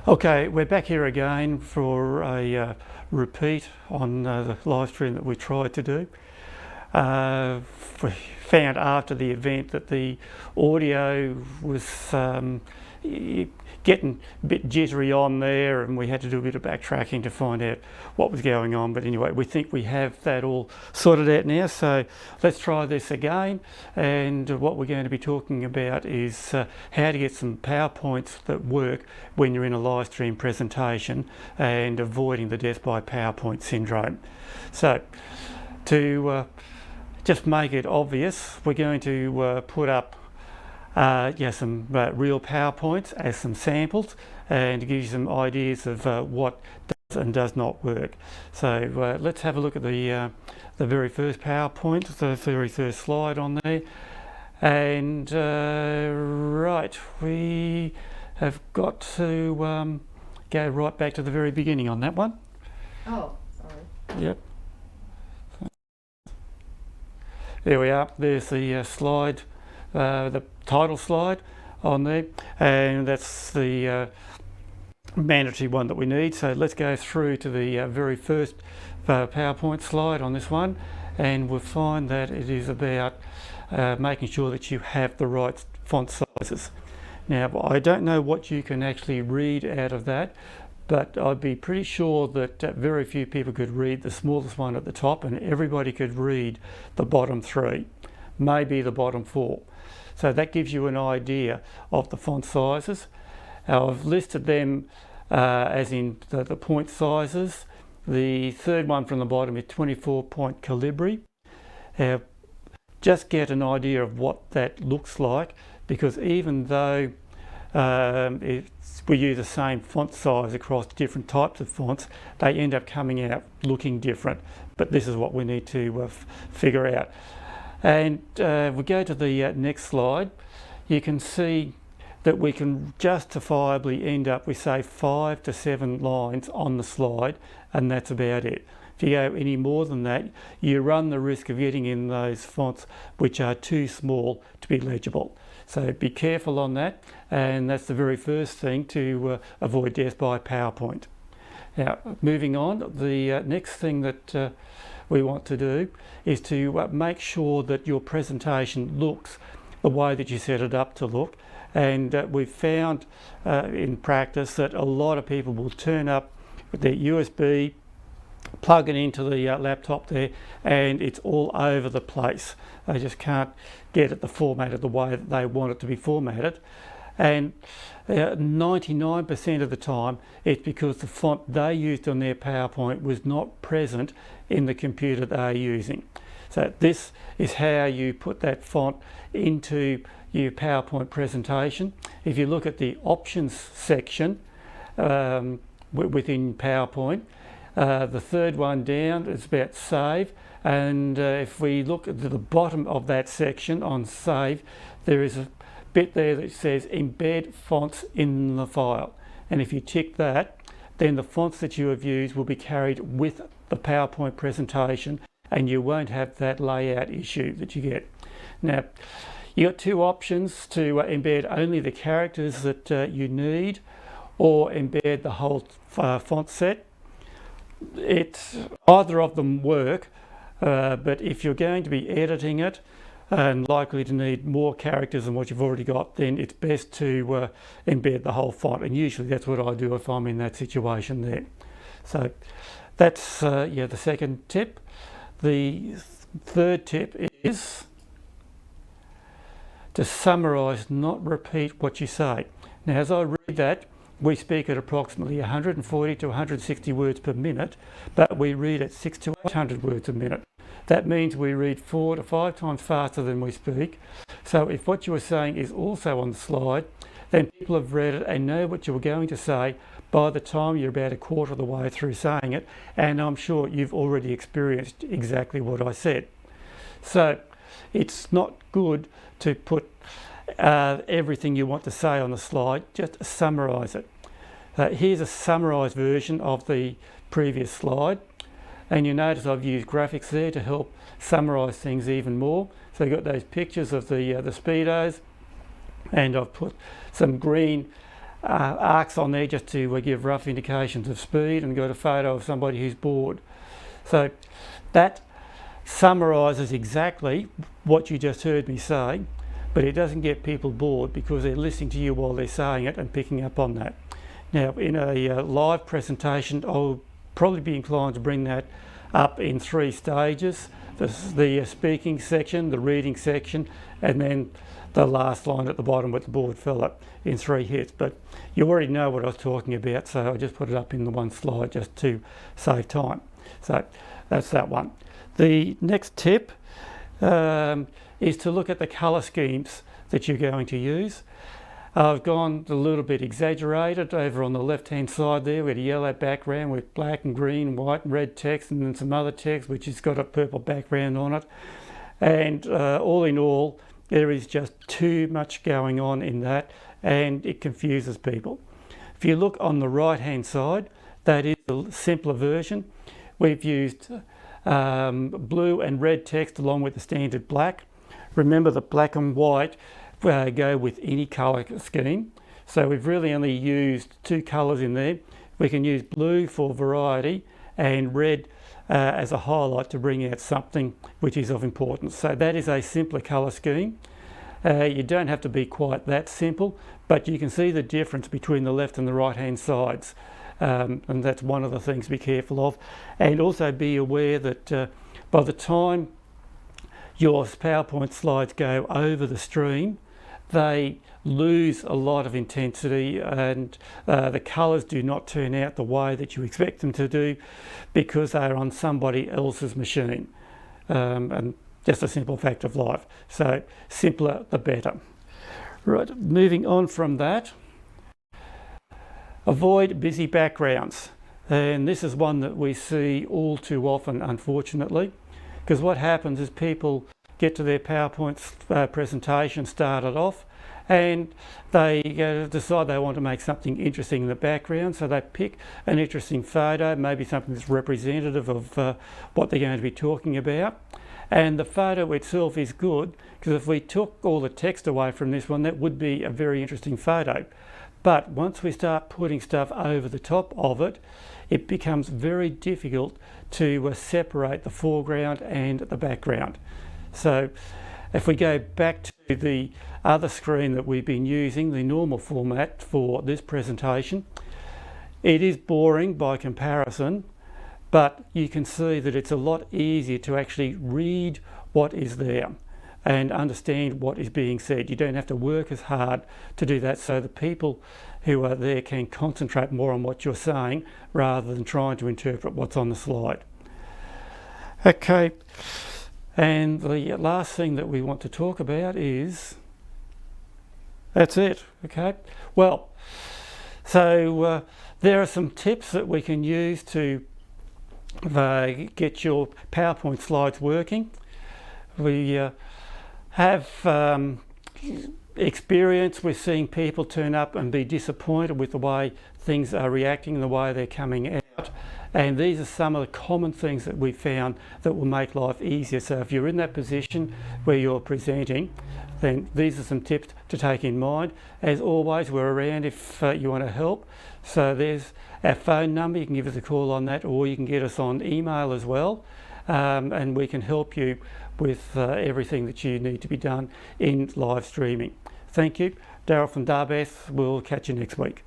Okay, we're back here again for a repeat on the live stream that we tried to do. We found after the event that the audio was getting a bit jittery on there, and we had to do a bit of backtracking to find out what was going on. But anyway, we think we have that all sorted out now, so let's try this again. And what we're going to be talking about is how to get some PowerPoints that work when you're in a live stream presentation and avoiding the death by PowerPoint syndrome. So to just make it obvious, we're going to put up some real PowerPoints as some samples and to give you some ideas of what does and does not work. So let's have a look at the very first PowerPoint, the very first slide on there. And right, we have got to go right back to the very beginning on that one. Oh, sorry. Yep. There we are. There's the slide, the title slide on there, and that's the mandatory one that we need. So let's go through to the very first PowerPoint slide on this one, and we'll find that it is about making sure that you have the right font sizes. Now, I don't know what you can actually read out of that, but I'd be pretty sure that very few people could read the smallest one at the top, and everybody could read the bottom three, maybe the bottom four. So that gives you an idea of the font sizes. I've listed them as in the point sizes. The third one from the bottom is 24-point Calibri. Just get an idea of what that looks like, because even though we use the same font size across different types of fonts, they end up coming out looking different. But this is what we need to figure out. And we go to the next slide. You can see that we can justifiably end up with, say, 5 to 7 lines on the slide, and that's about it. If you go any more than that, you run the risk of getting in those fonts which are too small to be legible. So be careful on that, and that's the very first thing to avoid death by PowerPoint. Now, moving on, the next thing that we want to do is to make sure that your presentation looks the way that you set it up to look. And we've found in practice that a lot of people will turn up with their USB, plug it into the laptop there, and it's all over the place. They just can't get it formatted the way that they want it to be formatted. And 99% of the time it's because the font they used on their PowerPoint was not present in the computer they're using. So this is how you put that font into your PowerPoint presentation. If you look at the options section within PowerPoint, the third one down is about save, and if we look at the bottom of that section on save, there is a bit there that says embed fonts in the file, and if you tick that, then the fonts that you have used will be carried with the PowerPoint presentation, and you won't have that layout issue that you get. Now, you got two options to embed only the characters that you need, or embed the whole font set. Either of them work, but if you're going to be editing it and likely to need more characters than what you've already got, then it's best to embed the whole font, and usually that's what I do if I'm in that situation there. So that's the second tip. The third tip is to summarise, not repeat what you say. Now, as I read that, we speak at approximately 140 to 160 words per minute, but we read at 600 to 800 words a minute. That means we read 4 to 5 times faster than we speak. So if what you are saying is also on the slide, then people have read it and know what you were going to say by the time you're about a quarter of the way through saying it, and I'm sure you've already experienced exactly what I said. So it's not good to put everything you want to say on the slide, just summarise it. Here's a summarised version of the previous slide, and you notice I've used graphics there to help summarise things even more. So you've got those pictures of the Speedos, and I've put some green arcs on there just to give rough indications of speed, and got a photo of somebody who's bored. So that summarises exactly what you just heard me say, but it doesn't get people bored because they're listening to you while they're saying it and picking up on that. Now, in a live presentation, I'll probably be inclined to bring that up in 3 stages. The speaking section, the reading section, and then the last line at the bottom with the bored fella in 3 hits. But you already know what I was talking about, so I just put it up in the one slide just to save time. So that's that one. The next tip is to look at the colour schemes that you're going to use. I've gone a little bit exaggerated over on the left hand side there with a yellow background with black and green, white and red text, and then some other text which has got a purple background on it. And all in all, there is just too much going on in that, and it confuses people. If you look on the right hand side, that is a simpler version. We've used blue and red text along with the standard black. Remember that black and white go with any colour scheme, so we've really only used 2 colours in there. We can use blue for variety and red as a highlight to bring out something which is of importance. So that is a simpler colour scheme. You don't have to be quite that simple, but you can see the difference between the left and the right hand sides, and that's one of the things to be careful of. And also be aware that by the time your PowerPoint slides go over the stream, they lose a lot of intensity, and the colours do not turn out the way that you expect them to do because they're on somebody else's machine, and just a simple fact of life. So simpler the better. Right, moving on from that, avoid busy backgrounds, and this is one that we see all too often, unfortunately, because what happens is people get to their PowerPoint presentation started off, and they decide they want to make something interesting in the background, so they pick an interesting photo, maybe something that's representative of what they're going to be talking about. And the photo itself is good, because if we took all the text away from this one, that would be a very interesting photo. But once we start putting stuff over the top of it, it becomes very difficult to separate the foreground and the background. So if we go back to the other screen that we've been using, the normal format for this presentation, it is boring by comparison, but you can see that it's a lot easier to actually read what is there and understand what is being said. You don't have to work as hard to do that, so the people who are there can concentrate more on what you're saying rather than trying to interpret what's on the slide. Okay, and the last thing that we want to talk about is, that's it, okay? Well, so there are some tips that we can use to get your PowerPoint slides working. We have experience with seeing people turn up and be disappointed with the way things are reacting and the way they're coming out. And these are some of the common things that we found that will make life easier. So if you're in that position where you're presenting, then these are some tips to take in mind. As always, we're around if you want to help. So there's our phone number, you can give us a call on that, or you can get us on email as well, and we can help you with everything that you need to be done in live streaming. Thank you. Darryl from Darbeth. We'll catch you next week.